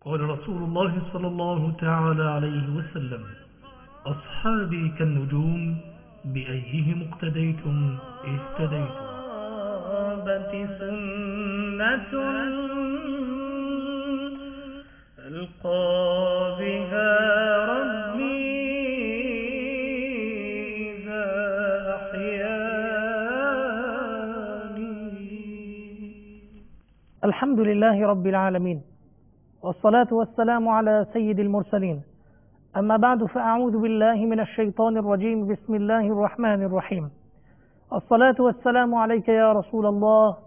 قال رسول الله صلى الله تعالى عليه وسلم: أصحابي كالنجوم بأيهم اقتديتم اهتديتم. سنة ألقى بها ربي إذا أحياني. الحمد لله رب العالمين، والصلاة والسلام على سيد المرسلين. أما بعد، فأعوذ بالله من الشيطان الرجيم. بسم الله الرحمن الرحيم. الصلاة والسلام عليك يا رسول الله،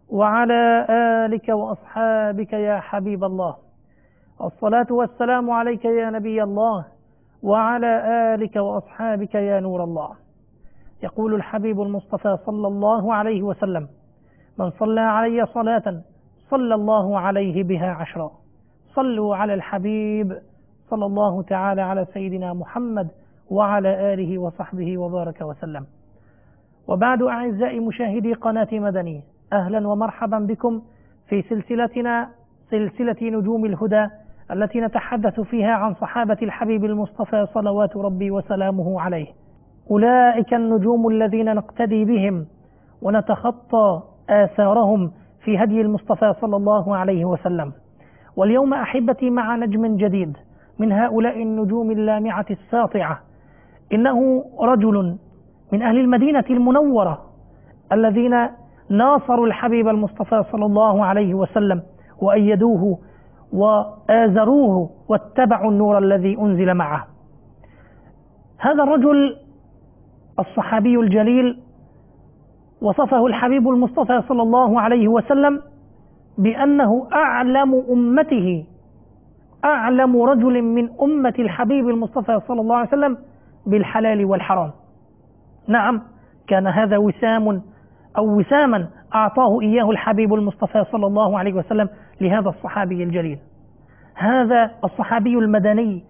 وعلى آلك وأصحابك يا حبيب الله. الصلاة والسلام عليك يا نبي الله، وعلى آلك وأصحابك يا نور الله. يقول الحبيب المصطفى صلى الله عليه وسلم: من صلى علي صلاة صلى الله عليه بها 10. صلوا على الحبيب صلى الله تعالى على سيدنا محمد وعلى آله وصحبه وبارك وسلم. وبعد، أعزائي مشاهدي قناة مدني، أهلا ومرحبا بكم في سلسلتنا، سلسلة نجوم الهدى، التي نتحدث فيها عن صحابة الحبيب المصطفى صلوات ربي وسلامه عليه. أولئك النجوم الذين نقتدي بهم ونتخطى آثارهم في هدي المصطفى صلى الله عليه وسلم. واليوم أحبتي مع نجم جديد من هؤلاء النجوم اللامعة الساطعة. إنه رجل من أهل المدينة المنورة الذين ناصروا الحبيب المصطفى صلى الله عليه وسلم وأيدوه وآزروه واتبعوا النور الذي أنزل معه. هذا الرجل الصحابي الجليل وصفه الحبيب المصطفى صلى الله عليه وسلم بأنه أعلم أمته، أعلم رجل من أمة الحبيب المصطفى صلى الله عليه وسلم بالحلال والحرام. نعم، كان هذا وساما أعطاه إياه الحبيب المصطفى صلى الله عليه وسلم لهذا الصحابي الجليل. هذا الصحابي المدني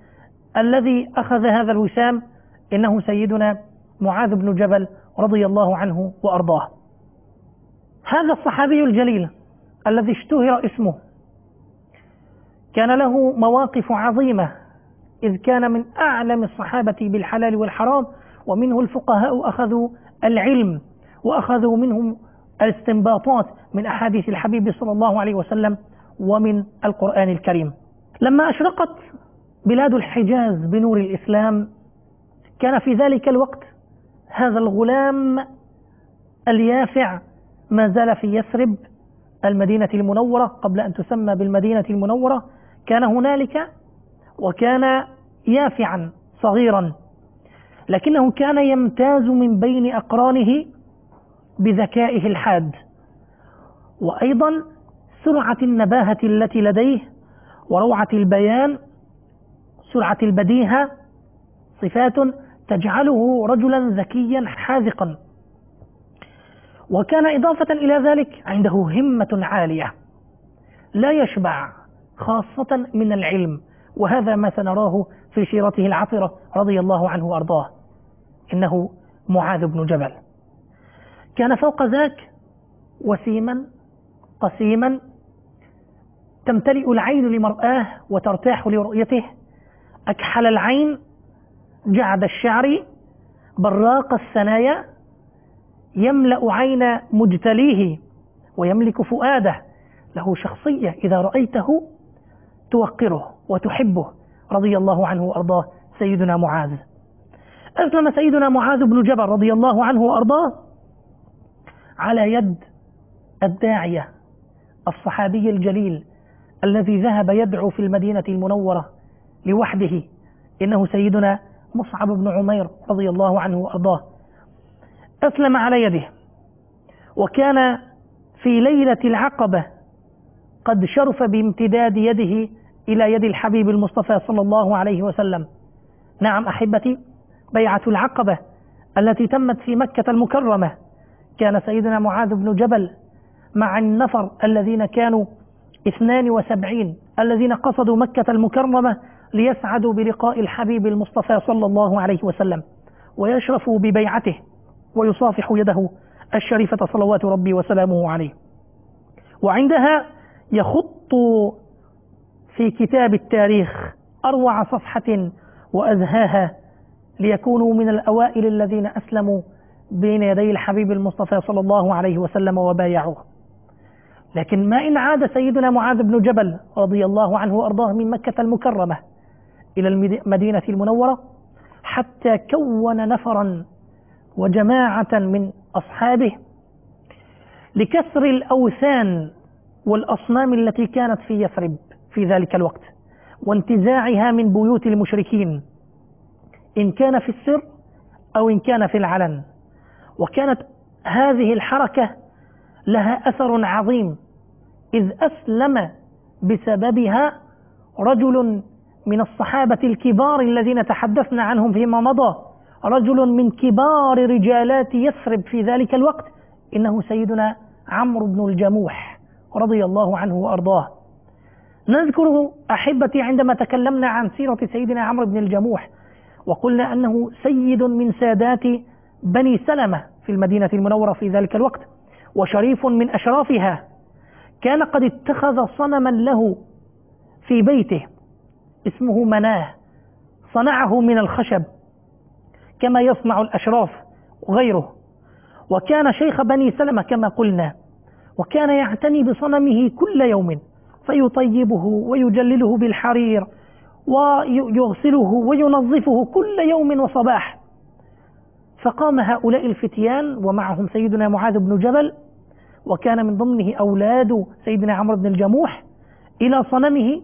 الذي أخذ هذا الوسام إنه سيدنا معاذ بن جبل رضي الله عنه وأرضاه. هذا الصحابي الجليل الذي اشتهر اسمه كان له مواقف عظيمة، إذ كان من أعلم الصحابة بالحلال والحرام، ومنه الفقهاء أخذوا العلم وأخذوا منهم الاستنباطات من أحاديث الحبيب صلى الله عليه وسلم ومن القرآن الكريم. لما أشرقت بلاد الحجاز بنور الإسلام، كان في ذلك الوقت هذا الغلام اليافع ما زال في يثرب المدينة المنورة قبل أن تسمى بالمدينة المنورة. كان هنالك وكان يافعا صغيرا، لكنه كان يمتاز من بين أقرانه بذكائه الحاد، وأيضا سرعة النباهة التي لديه، وروعة البيان، سرعة البديهة، صفات تجعله رجلا ذكيا حاذقا. وكان إضافة إلى ذلك عنده همة عالية لا يشبع، خاصة من العلم، وهذا ما سنراه في سيرته العطرة رضي الله عنه وأرضاه. إنه معاذ بن جبل. كان فوق ذاك وسيما قسيما، تمتلئ العين لمرآه وترتاح لرؤيته، أكحل العين، جعد الشعر، براق الثنايا، يملأ عين مجتليه ويملك فؤاده. له شخصية إذا رأيته توقره وتحبه رضي الله عنه وأرضاه. سيدنا معاذ أسلم سيدنا معاذ بن جبل رضي الله عنه وأرضاه على يد الداعية الصحابي الجليل الذي ذهب يدعو في المدينة المنورة لوحده. إنه سيدنا مصعب بن عمير رضي الله عنه وأرضاه. أسلم على يده، وكان في ليلة العقبة قد شرف بامتداد يده إلى يد الحبيب المصطفى صلى الله عليه وسلم. نعم أحبتي، بيعة العقبة التي تمت في مكة المكرمة، كان سيدنا معاذ بن جبل مع النفر الذين كانوا 72 الذين قصدوا مكة المكرمة ليسعدوا بلقاء الحبيب المصطفى صلى الله عليه وسلم، ويشرفوا ببيعته ويصافح يده الشريفة صلوات ربي وسلامه عليه. وعندها يخط في كتاب التاريخ أروع صفحة وأزهاها ليكونوا من الأوائل الذين أسلموا بين يدي الحبيب المصطفى صلى الله عليه وسلم وبايعوه. لكن ما إن عاد سيدنا معاذ بن جبل رضي الله عنه وأرضاه من مكة المكرمة إلى المدينة المنورة حتى كون نفرا وجماعة من أصحابه لكسر الأوثان والأصنام التي كانت في يثرب في ذلك الوقت وانتزاعها من بيوت المشركين إن كان في السر أو إن كان في العلن. وكانت هذه الحركة لها أثر عظيم، إذ أسلم بسببها رجل من الصحابة الكبار الذين تحدثنا عنهم فيما مضى، رجل من كبار رجالات يثرب في ذلك الوقت، إنه سيدنا عمرو بن الجموح رضي الله عنه وأرضاه. نذكره أحبتي عندما تكلمنا عن سيرة سيدنا عمرو بن الجموح وقلنا أنه سيد من سادات بني سلمة في المدينة المنورة في ذلك الوقت وشريف من أشرافها. كان قد اتخذ صنما له في بيته اسمه مناه، صنعه من الخشب كما يصنع الأشراف وغيره، وكان شيخ بني سلمة كما قلنا، وكان يعتني بصنمه كل يوم فيطيبه ويجلله بالحرير ويغسله وينظفه كل يوم وصباح. فقام هؤلاء الفتيان ومعهم سيدنا معاذ بن جبل وكان من ضمنه أولاد سيدنا عمرو بن الجموح إلى صنمه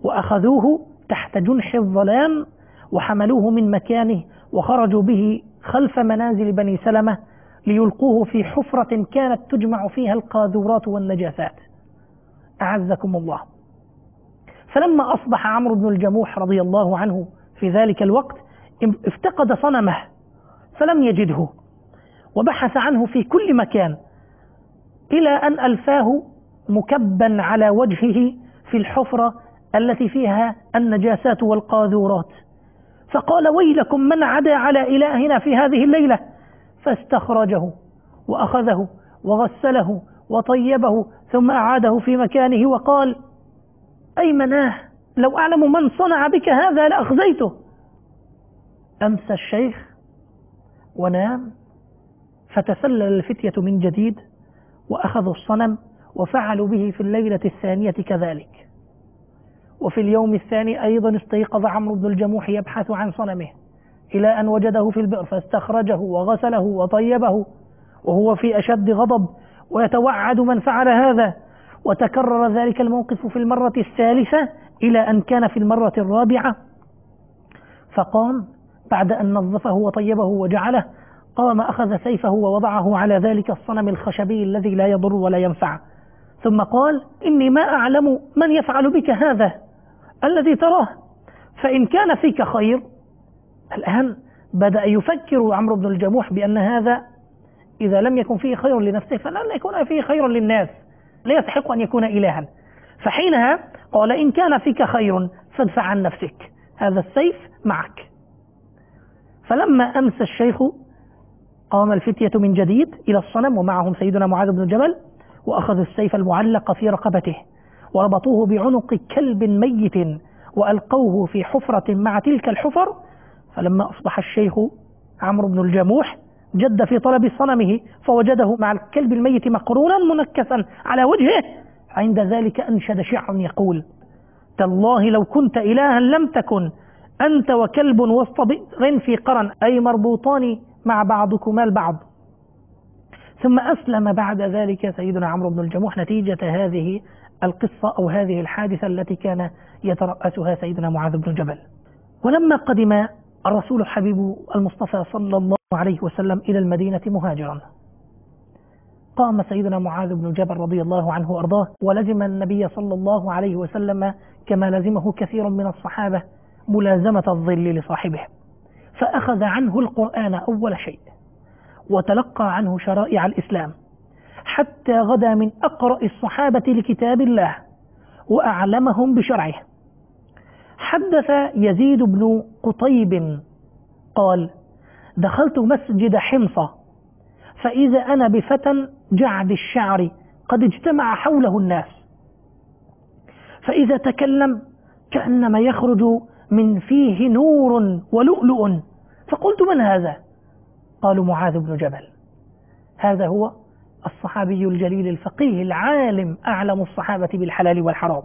وأخذوه تحت جنح الظلام وحملوه من مكانه وخرجوا به خلف منازل بني سلمة ليلقوه في حفرة كانت تجمع فيها القاذورات والنجاسات. أعزكم الله. فلما أصبح عمرو بن الجموح رضي الله عنه في ذلك الوقت افتقد صنمه فلم يجده وبحث عنه في كل مكان إلى أن ألفاه مكبا على وجهه في الحفرة التي فيها النجاسات والقاذورات، فقال ويلكم من عدا على إلهنا في هذه الليلة، فاستخرجه وأخذه وغسله وطيبه ثم أعاده في مكانه وقال أي مناه لو أعلم من صنع بك هذا لأخزيته. أمسى الشيخ ونام، فتسلل الفتية من جديد وأخذوا الصنم وفعلوا به في الليلة الثانية كذلك. وفي اليوم الثاني أيضا استيقظ عمرو بن الجموح يبحث عن صنمه إلى أن وجده في البئر فاستخرجه وغسله وطيبه وهو في أشد غضب ويتوعد من فعل هذا. وتكرر ذلك الموقف في المرة الثالثة إلى أن كان في المرة الرابعة، فقام بعد أن نظفه وطيبه وجعله، قام أخذ سيفه ووضعه على ذلك الصنم الخشبي الذي لا يضر ولا ينفع، ثم قال إني ما أعلم من يفعل بك هذا الذي تراه، فإن كان فيك خير. الآن بدأ يفكر عمرو بن الجموح بأن هذا إذا لم يكن فيه خير لنفسه فلن يكون فيه خير للناس، لا يستحق أن يكون إلها. فحينها قال إن كان فيك خير فادفع عن نفسك، هذا السيف معك. فلما أمسى الشيخ قام الفتية من جديد إلى الصنم ومعهم سيدنا معاذ بن جبل وأخذوا السيف المعلق في رقبته وربطوه بعنق كلب ميت وألقوه في حفرة مع تلك الحفر. فلما أصبح الشيخ عمرو بن الجموح جد في طلب صنمه فوجده مع الكلب الميت مقرونا منكسا على وجهه، عند ذلك أنشد شعرا يقول تالله لو كنت إلها لم تكن أنت وكلب وسط بئر في قرن، أي مربوطان مع بعضكما البعض. ثم أسلم بعد ذلك سيدنا عمرو بن الجموح نتيجة هذه القصة أو هذه الحادثة التي كان يترأسها سيدنا معاذ بن جبل. ولما قدم الرسول حبيب المصطفى صلى الله عليه وسلم إلى المدينة مهاجرا، قام سيدنا معاذ بن جبل رضي الله عنه وأرضاه ولزم النبي صلى الله عليه وسلم كما لزمه كثير من الصحابة ملازمة الظل لصاحبه، فأخذ عنه القرآن أول شيء وتلقى عنه شرائع الإسلام حتى غدا من أقرأ الصحابة لكتاب الله وأعلمهم بشرعه. حدث يزيد بن قطيب قال دخلت مسجد حمصة فإذا أنا بفتى جعد الشعر قد اجتمع حوله الناس، فإذا تكلم كأنما يخرج من فيه نور ولؤلؤ. فقلت: من هذا؟ قالوا: معاذ بن جبل. هذا هو الصحابي الجليل الفقيه العالم، أعلم الصحابة بالحلال والحرام.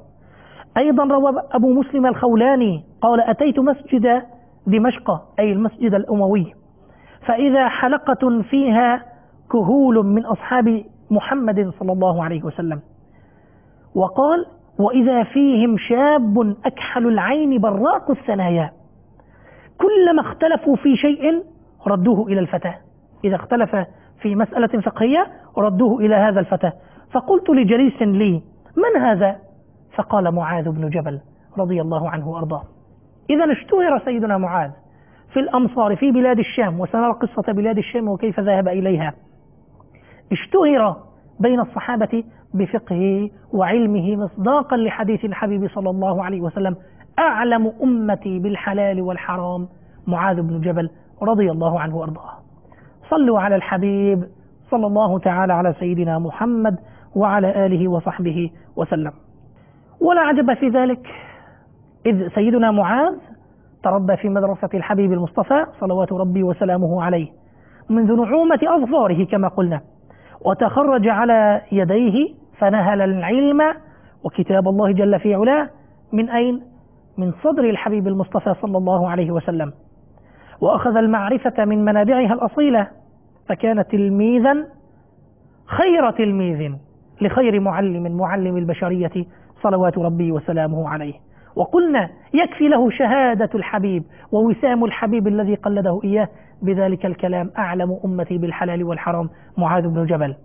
أيضا روى أبو مسلم الخولاني قال: أتيت مسجد دمشق، أي المسجد الأموي، فإذا حلقة فيها كهول من أصحاب محمد صلى الله عليه وسلم. وقال: وإذا فيهم شاب أكحل العين براق الثنايا، كلما اختلفوا في شيء ردوه إلى الفتى، إذا اختلف في مسألة فقهية ردوه إلى هذا الفتى. فقلت لجليس لي: من هذا؟ فقال: معاذ بن جبل رضي الله عنه وأرضاه. إذا اشتهر سيدنا معاذ في الأمصار في بلاد الشام، وسنرى قصة بلاد الشام وكيف ذهب إليها. اشتهر بين الصحابة بفقهه وعلمه مصداقا لحديث الحبيب صلى الله عليه وسلم: أعلم أمتي بالحلال والحرام معاذ بن جبل رضي الله عنه وأرضاه. صلوا على الحبيب صلى الله تعالى على سيدنا محمد وعلى آله وصحبه وسلم. ولا عجب في ذلك، إذ سيدنا معاذ تربى في مدرسة الحبيب المصطفى صلوات ربي وسلامه عليه منذ نعومة أظفاره كما قلنا، وتخرج على يديه فنهل العلم وكتاب الله جل في علاه من أين؟ من صدر الحبيب المصطفى صلى الله عليه وسلم، وأخذ المعرفة من منابعها الأصيلة، فكان تلميذا خير تلميذ لخير معلم البشرية صلوات ربي وسلامه عليه. وقلنا يكفي له شهادة الحبيب ووسام الحبيب الذي قلده إياه بذلك الكلام: أعلم أمتي بالحلال والحرام معاذ بن جبل.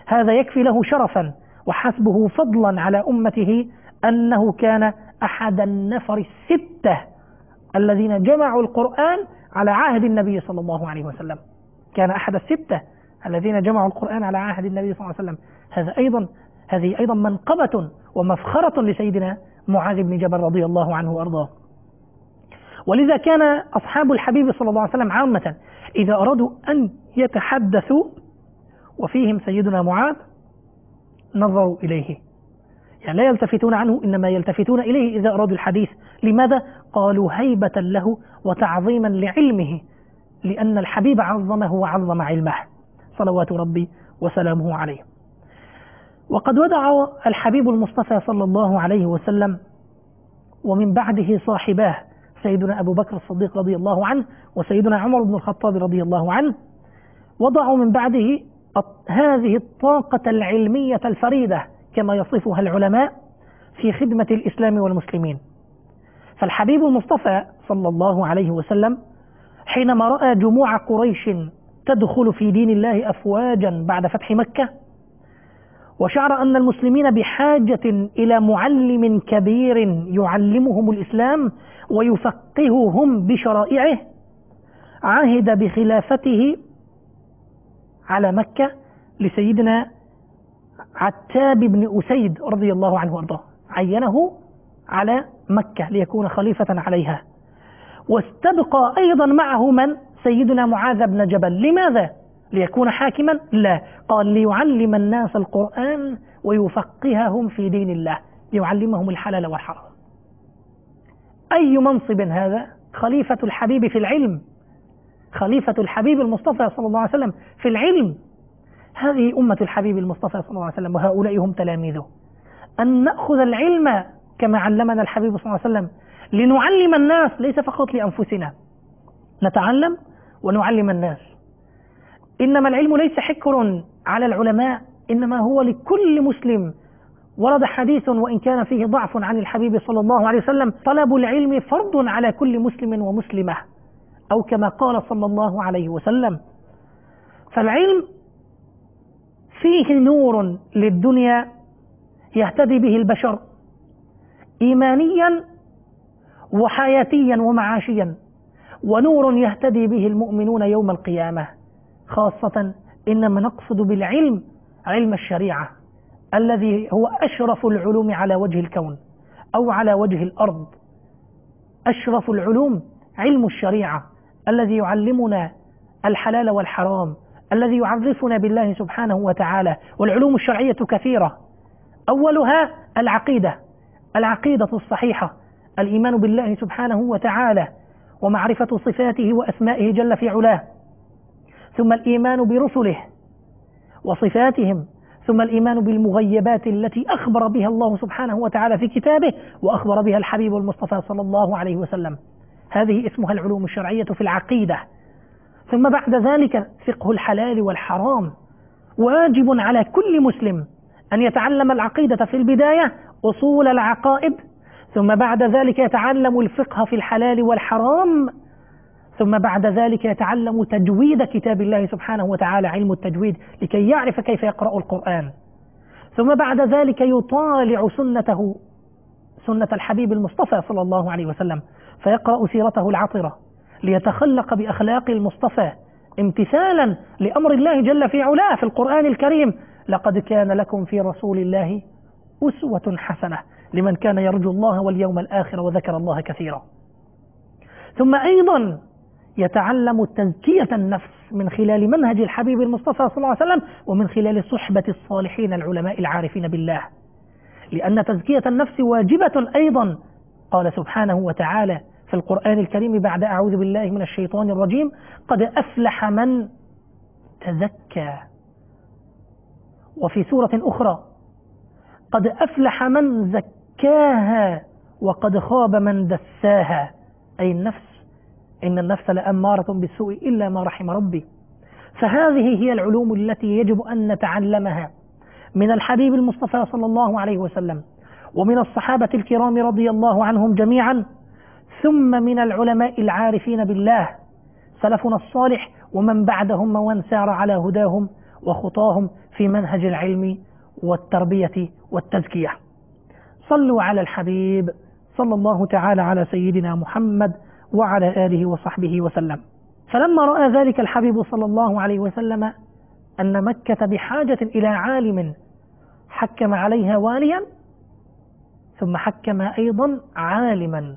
هذا يكفي له شرفا وحسبه فضلا على أمته أنه كان أحد النفر الستة الذين جمعوا القرآن على عهد النبي صلى الله عليه وسلم. كان أحد الستة الذين جمعوا القرآن على عهد النبي صلى الله عليه وسلم. هذه أيضا منقبة ومفخرة لسيدنا معاذ بن جبل رضي الله عنه وأرضاه. ولذا كان أصحاب الحبيب صلى الله عليه وسلم عامة إذا أرادوا أن يتحدثوا وفيهم سيدنا معاذ نظروا إليه، يعني لا يلتفتون عنه، إنما يلتفتون إليه إذا أرادوا الحديث. لماذا؟ قالوا: هيبة له وتعظيما لعلمه، لأن الحبيب عظمه وعظم علمه صلوات ربي وسلامه عليه. وقد ودع الحبيب المصطفى صلى الله عليه وسلم ومن بعده صاحباه سيدنا أبو بكر الصديق رضي الله عنه وسيدنا عمر بن الخطاب رضي الله عنه، وضعوا من بعده هذه الطاقة العلمية الفريدة كما يصفها العلماء في خدمة الإسلام والمسلمين. فالحبيب المصطفى صلى الله عليه وسلم حينما رأى جموع قريش تدخل في دين الله أفواجا بعد فتح مكة، وشعر أن المسلمين بحاجة إلى معلم كبير يعلمهم الإسلام ويفقههم بشرائعه، عهد بخلافته على مكة لسيدنا عتاب بن أسيد رضي الله عنه وارضاه، عينه على مكة ليكون خليفة عليها. واستبقى أيضا معه من؟ سيدنا معاذ بن جبل. لماذا؟ ليكون حاكما؟ لا، قال: ليعلم الناس القرآن ويفقههم في دين الله، ليعلمهم الحلال والحرام. أي منصب هذا؟ خليفة الحبيب في العلم، خليفة الحبيب المصطفى صلى الله عليه وسلم في العلم. هذه أمة الحبيب المصطفى صلى الله عليه وسلم، وهؤلاء هم تلاميذه. أن نأخذ العلم كما علمنا الحبيب صلى الله عليه وسلم لنعلم الناس، ليس فقط لأنفسنا، نتعلم ونعلم الناس. إنما العلم ليس حكر على العلماء، إنما هو لكل مسلم. ورد حديث وإن كان فيه ضعف عن الحبيب صلى الله عليه وسلم: طلب العلم فرض على كل مسلم ومسلمة، أو كما قال صلى الله عليه وسلم. فالعلم فيه نور للدنيا يهتدي به البشر إيمانيا وحياتيا ومعاشيا، ونور يهتدي به المؤمنون يوم القيامة. خاصة إنما نقصد بالعلم علم الشريعة الذي هو أشرف العلوم على وجه الكون أو على وجه الأرض. أشرف العلوم علم الشريعة الذي يعلمنا الحلال والحرام، الذي يعرفنا بالله سبحانه وتعالى. والعلوم الشرعية كثيرة، أولها العقيدة العقيدة الصحيحة، الإيمان بالله سبحانه وتعالى ومعرفة صفاته وأسمائه جل في علاه، ثم الإيمان برسله وصفاتهم، ثم الإيمان بالمغيبات التي أخبر بها الله سبحانه وتعالى في كتابه وأخبر بها الحبيب المصطفى صلى الله عليه وسلم. هذه اسمها العلوم الشرعية في العقيدة. ثم بعد ذلك فقه الحلال والحرام. واجب على كل مسلم أن يتعلم العقيدة في البداية، أصول العقائد، ثم بعد ذلك يتعلم الفقه في الحلال والحرام، ثم بعد ذلك يتعلم تجويد كتاب الله سبحانه وتعالى، علم التجويد، لكي يعرف كيف يقرأ القرآن. ثم بعد ذلك يطالع سنته، سنة الحبيب المصطفى صلى الله عليه وسلم، فيقرأ سيرته العطرة ليتخلق بأخلاق المصطفى امتثالا لأمر الله جل في علاه في القرآن الكريم: لقد كان لكم في رسول الله أسوة حسنة لمن كان يرجو الله واليوم الآخر وذكر الله كثيرا. ثم أيضا يتعلم تزكية النفس من خلال منهج الحبيب المصطفى صلى الله عليه وسلم، ومن خلال صحبة الصالحين العلماء العارفين بالله، لأن تزكية النفس واجبة أيضا. قال سبحانه وتعالى في القرآن الكريم بعد أعوذ بالله من الشيطان الرجيم: قد أفلح من تزكى. وفي سورة أخرى: قد أفلح من زكاها وقد خاب من دساها، أي النفس، إن النفس لأمارة بالسوء إلا ما رحم ربي. فهذه هي العلوم التي يجب أن نتعلمها من الحبيب المصطفى صلى الله عليه وسلم، ومن الصحابة الكرام رضي الله عنهم جميعا، ثم من العلماء العارفين بالله سلفنا الصالح، ومن بعدهم ومن سار على هداهم وخطاهم في منهج العلم والتربية والتزكية. صلوا على الحبيب صلى الله تعالى على سيدنا محمد وعلى آله وصحبه وسلم. فلما رأى ذلك الحبيب صلى الله عليه وسلم أن مكة بحاجة إلى عالم، حكم عليها واليا ثم حكم أيضا عالما.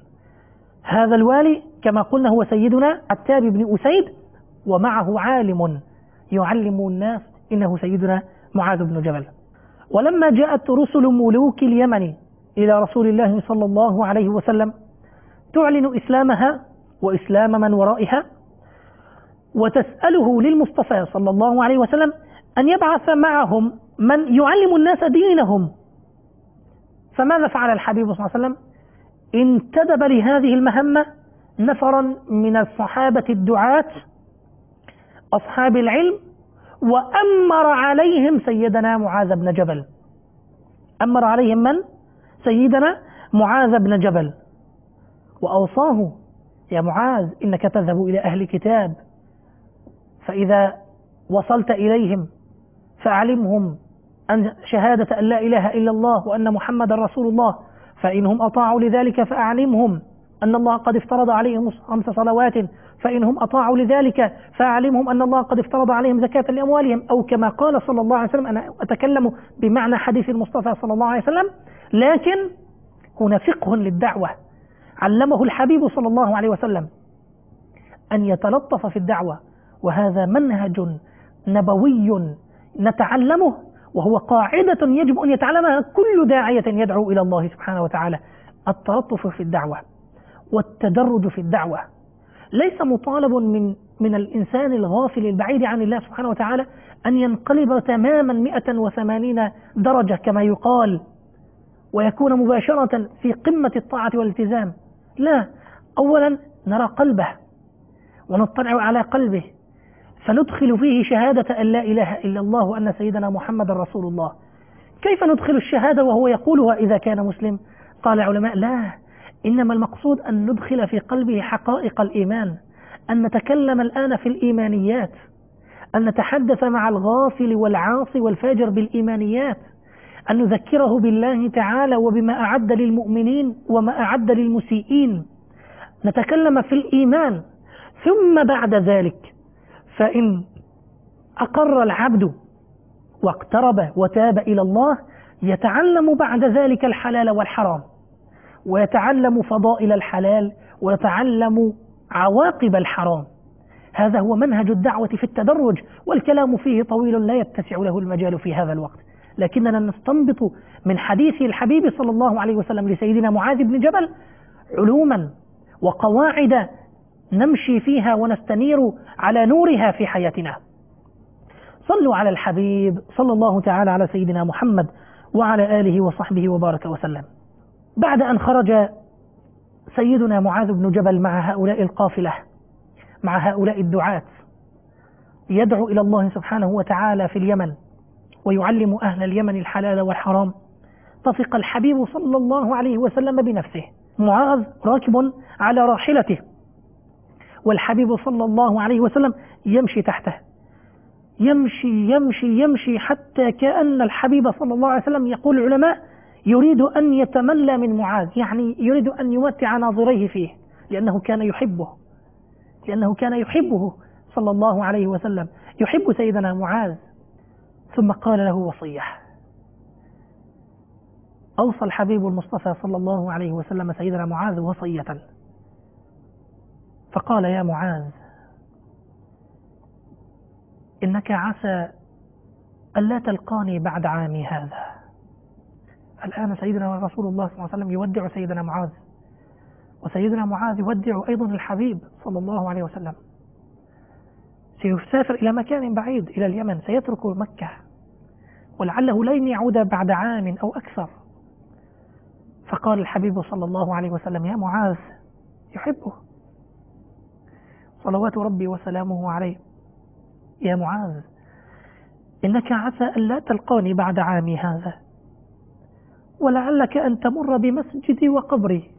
هذا الوالي كما قلنا هو سيدنا عتاب بن أسيد، ومعه عالم يعلم الناس إنه سيدنا معاذ بن جبل. ولما جاءت رسل ملوك اليمن إلى رسول الله صلى الله عليه وسلم تعلن إسلامها وإسلام من ورائها، وتسأله للمصطفى صلى الله عليه وسلم أن يبعث معهم من يعلم الناس دينهم. فماذا فعل الحبيب صلى الله عليه وسلم؟ انتدب لهذه المهمة نفرا من الصحابة الدعاة أصحاب العلم، وأمر عليهم سيدنا معاذ بن جبل. أمر عليهم من؟ سيدنا معاذ بن جبل، وأوصاه: يا معاذ إنك تذهب إلى أهل كتاب، فإذا وصلت إليهم فأعلمهم أن شهادة أن لا إله إلا الله وأن محمد رسول الله، فإنهم أطاعوا لذلك فأعلمهم أن الله قد افترض عليهم 5 صلوات، فإنهم أطاعوا لذلك فأعلمهم أن الله قد افترض عليهم زكاة لأموالهم، أو كما قال صلى الله عليه وسلم. أنا أتكلم بمعنى حديث المصطفى صلى الله عليه وسلم، لكن هنا فقه للدعوة علمه الحبيب صلى الله عليه وسلم أن يتلطف في الدعوة، وهذا منهج نبوي نتعلمه، وهو قاعدة يجب أن يتعلمها كل داعية يدعو إلى الله سبحانه وتعالى: التلطف في الدعوة والتدرج في الدعوة. ليس مطالب من الإنسان الغافل البعيد عن الله سبحانه وتعالى أن ينقلب تماما 180 درجة كما يقال، ويكون مباشرة في قمة الطاعة والالتزام. لا، أولا نرى قلبه ونطلع على قلبه، فندخل فيه شهادة أن لا إله إلا الله وأن سيدنا محمد رسول الله. كيف ندخل الشهادة وهو يقولها إذا كان مسلم؟ قال العلماء: لا، إنما المقصود أن ندخل في قلبه حقائق الإيمان، أن نتكلم الآن في الإيمانيات، أن نتحدث مع الغافل والعاصي والفاجر بالإيمانيات، أن نذكره بالله تعالى وبما أعد للمؤمنين وما أعد للمسيئين، نتكلم في الإيمان. ثم بعد ذلك فإن أقر العبد واقترب وتاب إلى الله، يتعلم بعد ذلك الحلال والحرام، ويتعلم فضائل الحلال، ويتعلم عواقب الحرام. هذا هو منهج الدعوة في التدرج، والكلام فيه طويل لا يتسع له المجال في هذا الوقت. لكننا نستنبط من حديث الحبيب صلى الله عليه وسلم لسيدنا معاذ بن جبل علوما وقواعد نمشي فيها ونستنير على نورها في حياتنا. صلوا على الحبيب صلى الله تعالى على سيدنا محمد وعلى آله وصحبه وبارك وسلم. بعد أن خرج سيدنا معاذ بن جبل مع هؤلاء القافلة، مع هؤلاء الدعاة، يدعو إلى الله سبحانه وتعالى في اليمن ويعلم أهل اليمن الحلال والحرام، طفق الحبيب صلى الله عليه وسلم بنفسه. معاذ راكب على راحلته والحبيب صلى الله عليه وسلم يمشي تحته، يمشي يمشي يمشي حتى كأن الحبيب صلى الله عليه وسلم، يقول العلماء، يريد أن يتملى من معاذ، يعني يريد أن يمتع ناظريه فيه، لأنه كان يحبه صلى الله عليه وسلم، يحب سيدنا معاذ. ثم قال له وصية، أوصى الحبيب المصطفى صلى الله عليه وسلم سيدنا معاذ وصية، فقال: يا معاذ، إنك عسى ألا تلقاني بعد عامي هذا. الآن سيدنا رسول الله صلى الله عليه وسلم يودع سيدنا معاذ، وسيدنا معاذ يودع أيضا الحبيب صلى الله عليه وسلم. سيسافر إلى مكان بعيد، إلى اليمن، سيترك مكة، ولعله لن يعود بعد عام أو أكثر. فقال الحبيب صلى الله عليه وسلم: يا معاذ، يحبه صلوات ربي وسلامه عليه: يا معاذ، إنك عسى أن لا تلقاني بعد عامي هذا، ولعلك أن تمر بمسجدي وقبري.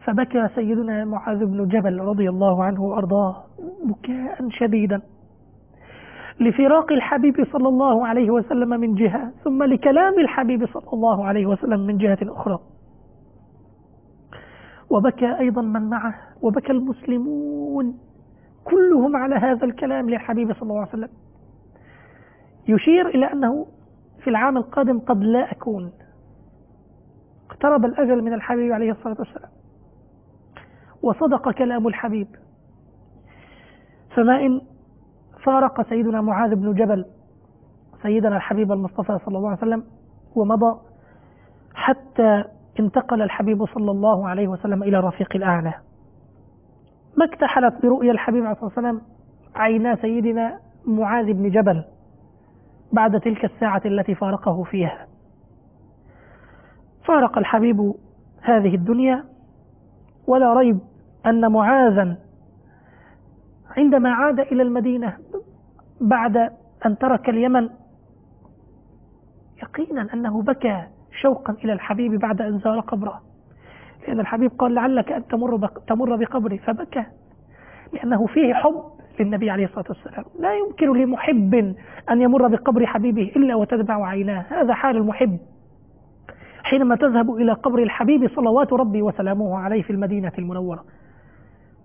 فبكى سيدنا معاذ بن جبل رضي الله عنه وأرضاه بكاء شديدا لفراق الحبيب صلى الله عليه وسلم من جهة، ثم لكلام الحبيب صلى الله عليه وسلم من جهة أخرى. وبكى أيضا من معه، وبكى المسلمون كلهم على هذا الكلام للحبيب صلى الله عليه وسلم. يشير إلى أنه في العام القادم قد لا أكون، اقترب الأجل من الحبيب عليه الصلاة والسلام، وصدق كلام الحبيب. فما إن فارق سيدنا معاذ بن جبل سيدنا الحبيب المصطفى صلى الله عليه وسلم ومضى، حتى انتقل الحبيب صلى الله عليه وسلم إلى الرفيق الأعلى. ما اكتحلت برؤيا الحبيب عليه الصلاة والسلام عينا سيدنا معاذ بن جبل بعد تلك الساعة التي فارقه فيها. فارق الحبيب هذه الدنيا، ولا ريب أن معاذا عندما عاد إلى المدينة بعد أن ترك اليمن، يقينا أنه بكى شوقا إلى الحبيب بعد أن زار قبره، لأن الحبيب قال: لعلك أن تمر بقبري، فبكى لأنه فيه حب للنبي عليه الصلاة والسلام. لا يمكن لمحب أن يمر بقبر حبيبه إلا وتدمع عيناه، هذا حال المحب. حينما تذهب إلى قبر الحبيب صلوات ربي وسلامه عليه في المدينة المنورة،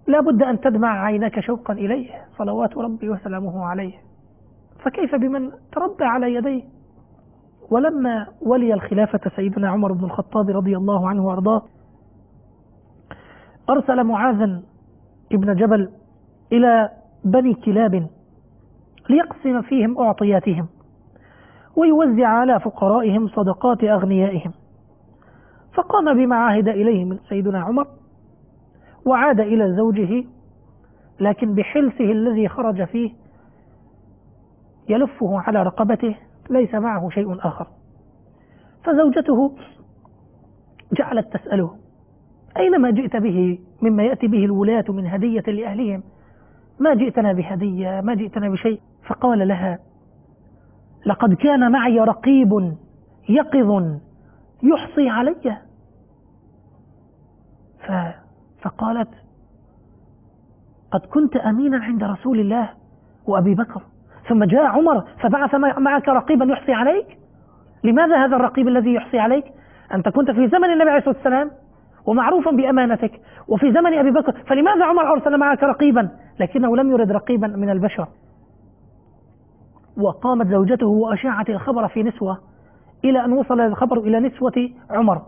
لا بد أن تدمع عيناك شوقا إليه صلوات ربي وسلامه عليه، فكيف بمن تربى على يديه. ولما ولي الخلافة سيدنا عمر بن الخطاب رضي الله عنه وأرضاه، أرسل معاذ ابن جبل إلى بني كلاب ليقسم فيهم أعطياتهم ويوزع على فقرائهم صدقات أغنيائهم. فقام بما عهد إليه من سيدنا عمر، وعاد إلى زوجه، لكن بحلسه الذي خرج فيه يلفه على رقبته، ليس معه شيء آخر. فزوجته جعلت تسأله: أين ما جئت به مما يأتي به الولاة من هدية لأهلهم؟ ما جئتنا بهدية، ما جئتنا بشيء. فقال لها: لقد كان معي رقيب يقظ يحصي علي. فقالت: قد كنت أمينا عند رسول الله وأبي بكر، ثم جاء عمر فبعث معك رقيبا يحصي عليك. لماذا هذا الرقيب الذي يحصي عليك؟ أنت كنت في زمن النبي عليه الصلاة والسلام ومعروفا بأمانتك، وفي زمن أبي بكر، فلماذا عمر أرسل معك رقيبا؟ لكنه لم يرد رقيبا من البشر. وقامت زوجته وأشاعت الخبر في نسوة، إلى أن وصل الخبر إلى نسوة عمر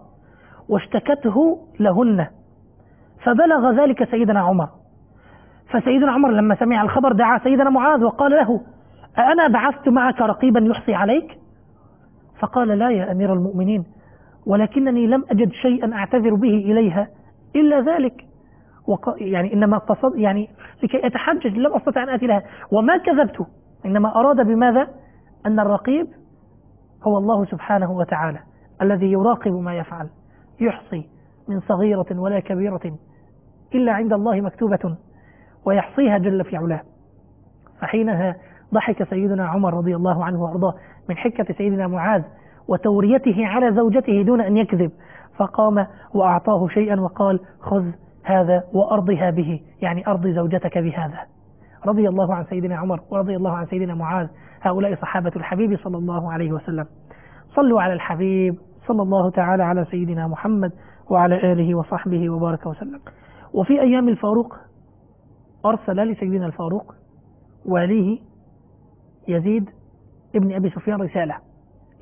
واشتكته لهن، فبلغ ذلك سيدنا عمر. فسيدنا عمر لما سمع الخبر دعا سيدنا معاذ وقال له: أأنا بعثت معك رقيبا يحصي عليك؟ فقال لا يا أمير المؤمنين، ولكنني لم أجد شيئا أعتذر به إليها إلا ذلك، يعني إنما قصد يعني لكي أتحجج لم أستطع أن آتي لها، وما كذبت، إنما أراد بماذا؟ أن الرقيب هو الله سبحانه وتعالى الذي يراقب ما يفعل، يحصي من صغيرة ولا كبيرة إلا عند الله مكتوبة ويحصيها جل في علاه. فحينها ضحك سيدنا عمر رضي الله عنه وأرضاه من حكة سيدنا معاذ وتوريته على زوجته دون أن يكذب، فقام وأعطاه شيئا وقال خذ هذا وأرضها به، يعني أرضي زوجتك بهذا. رضي الله عن سيدنا عمر ورضي الله عن سيدنا معاذ، هؤلاء صحابة الحبيب صلى الله عليه وسلم. صلوا على الحبيب صلى الله تعالى على سيدنا محمد وعلى آله وصحبه وبارك وسلم. وفي أيام الفاروق أرسل لسيدنا الفاروق واليه يزيد ابن أبي سفيان رسالة: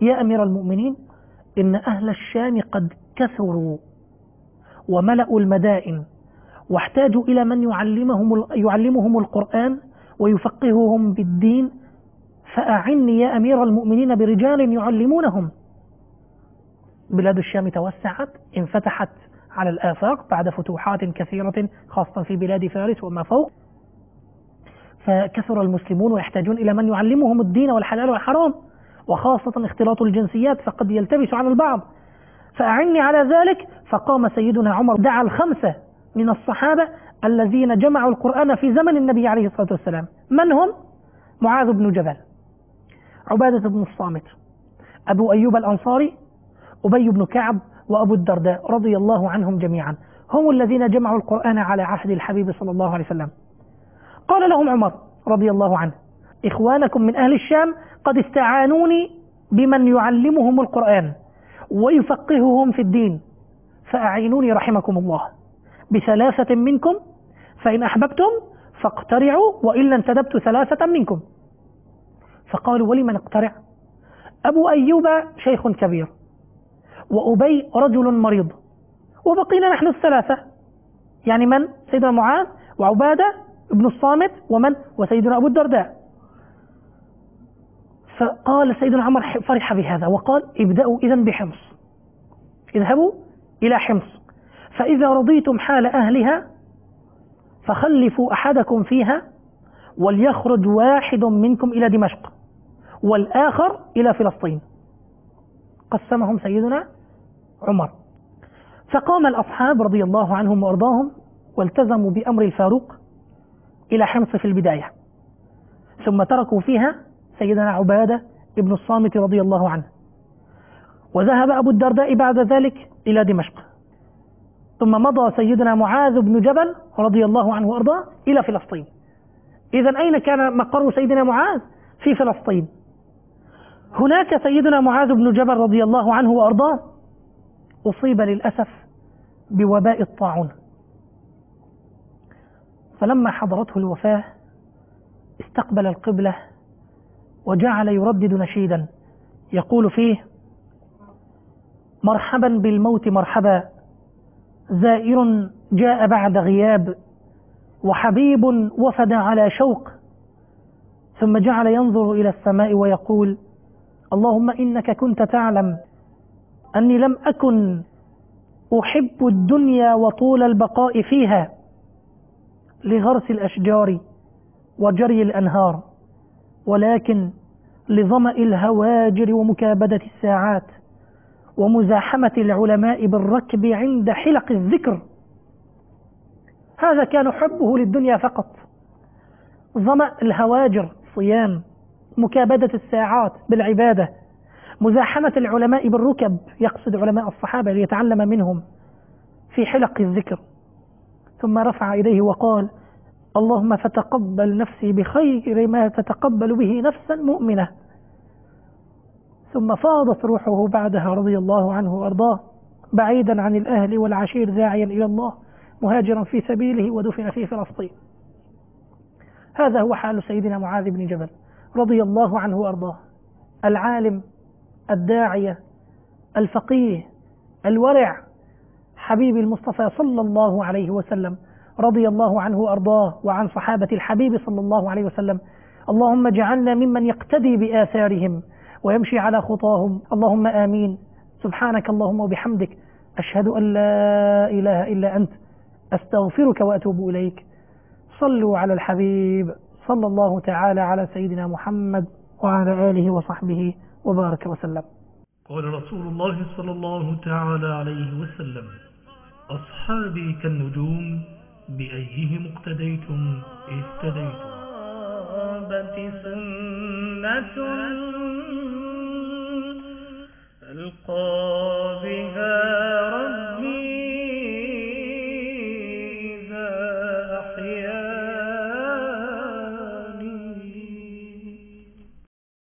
يا أمير المؤمنين، إن أهل الشام قد كثروا وملأوا المدائن واحتاجوا إلى من يعلمهم القرآن ويفقههم بالدين، فأعني يا أمير المؤمنين برجال يعلمونهم. بلاد الشام توسعت، انفتحت على الآفاق بعد فتوحات كثيرة خاصة في بلاد فارس وما فوق، فكثر المسلمون ويحتاجون إلى من يعلمهم الدين والحلال والحرام، وخاصة اختلاط الجنسيات فقد يلتبس على البعض، فأعني على ذلك. فقام سيدنا عمر دعا الخمسة من الصحابة الذين جمعوا القرآن في زمن النبي عليه الصلاة والسلام. من هم؟ معاذ بن جبل، عبادة بن الصامت، أبو أيوب الأنصاري، أبي بن كعب، وأبو الدرداء رضي الله عنهم جميعا، هم الذين جمعوا القرآن على عهد الحبيب صلى الله عليه وسلم. قال لهم عمر رضي الله عنه: إخوانكم من أهل الشام قد استعانوني بمن يعلمهم القرآن ويفقههم في الدين، فأعينوني رحمكم الله بثلاثة منكم، فإن أحببتم فاقترعوا وإلا انتدبت ثلاثة منكم. فقالوا: ولمن اقترع؟ أبو أيوب شيخ كبير، وأبي رجل مريض، وبقينا نحن الثلاثة، يعني من؟ سيدنا معاذ وعبادة ابن الصامت ومن؟ وسيدنا أبو الدرداء. فقال سيدنا عمر فرح بهذا وقال: ابدأوا إذن بحمص، اذهبوا إلى حمص، فإذا رضيتم حال أهلها فخلفوا أحدكم فيها، وليخرج واحد منكم إلى دمشق والآخر إلى فلسطين. قسمهم سيدنا عمر. فقام الأصحاب رضي الله عنهم وأرضاهم والتزموا بأمر الفاروق إلى حمص في البداية، ثم تركوا فيها سيدنا عبادة ابن الصامت رضي الله عنه، وذهب أبو الدرداء بعد ذلك إلى دمشق، ثم مضى سيدنا معاذ بن جبل رضي الله عنه وأرضاه إلى فلسطين. إذن أين كان مقر سيدنا معاذ؟ في فلسطين. هناك سيدنا معاذ بن جبل رضي الله عنه وأرضاه أصيب للأسف بوباء الطاعون، فلما حضرته الوفاة استقبل القبلة وجعل يردد نشيدا يقول فيه: مرحبا بالموت مرحبا، زائر جاء بعد غياب، وحبيب وفد على شوق. ثم جعل ينظر إلى السماء ويقول: اللهم إنك كنت تعلم أني لم أكن أحب الدنيا وطول البقاء فيها لغرس الأشجار وجري الأنهار، ولكن لظمأ الهواجر ومكابدة الساعات ومزاحمة العلماء بالركب عند حلق الذكر. هذا كان حبه للدنيا فقط، ظمأ الهواجر صيام، مكابدة الساعات بالعبادة، مزاحمة العلماء بالركب، يقصد علماء الصحابة ليتعلم منهم في حلق الذكر. ثم رفع إليه وقال: اللهم فتقبل نفسي بخير ما تتقبل به نفسا مؤمنة. ثم فاضت روحه بعدها رضي الله عنه وأرضاه بعيدا عن الأهل والعشير داعيا إلى الله مهاجرا في سبيله، ودفن في فلسطين. هذا هو حال سيدنا معاذ بن جبل رضي الله عنه وأرضاه، العالم الداعية الفقيه الورع، حبيب المصطفى صلى الله عليه وسلم، رضي الله عنه وأرضاه وعن صحابة الحبيب صلى الله عليه وسلم اللهم اجعلنا ممن يقتدي بآثارهم ويمشي على خطاهم، اللهم آمين. سبحانك اللهم وبحمدك، أشهد أن لا إله إلا أنت، أستغفرك وأتوب إليك. صلوا على الحبيب صلى الله تعالى على سيدنا محمد وعلى آله وصحبه وبارك وسلم. قال رسول الله صلى الله تعالى عليه وسلم: أصحابي كالنجوم بأيهم اقتديتم اهتديتم. سنة ألقى بها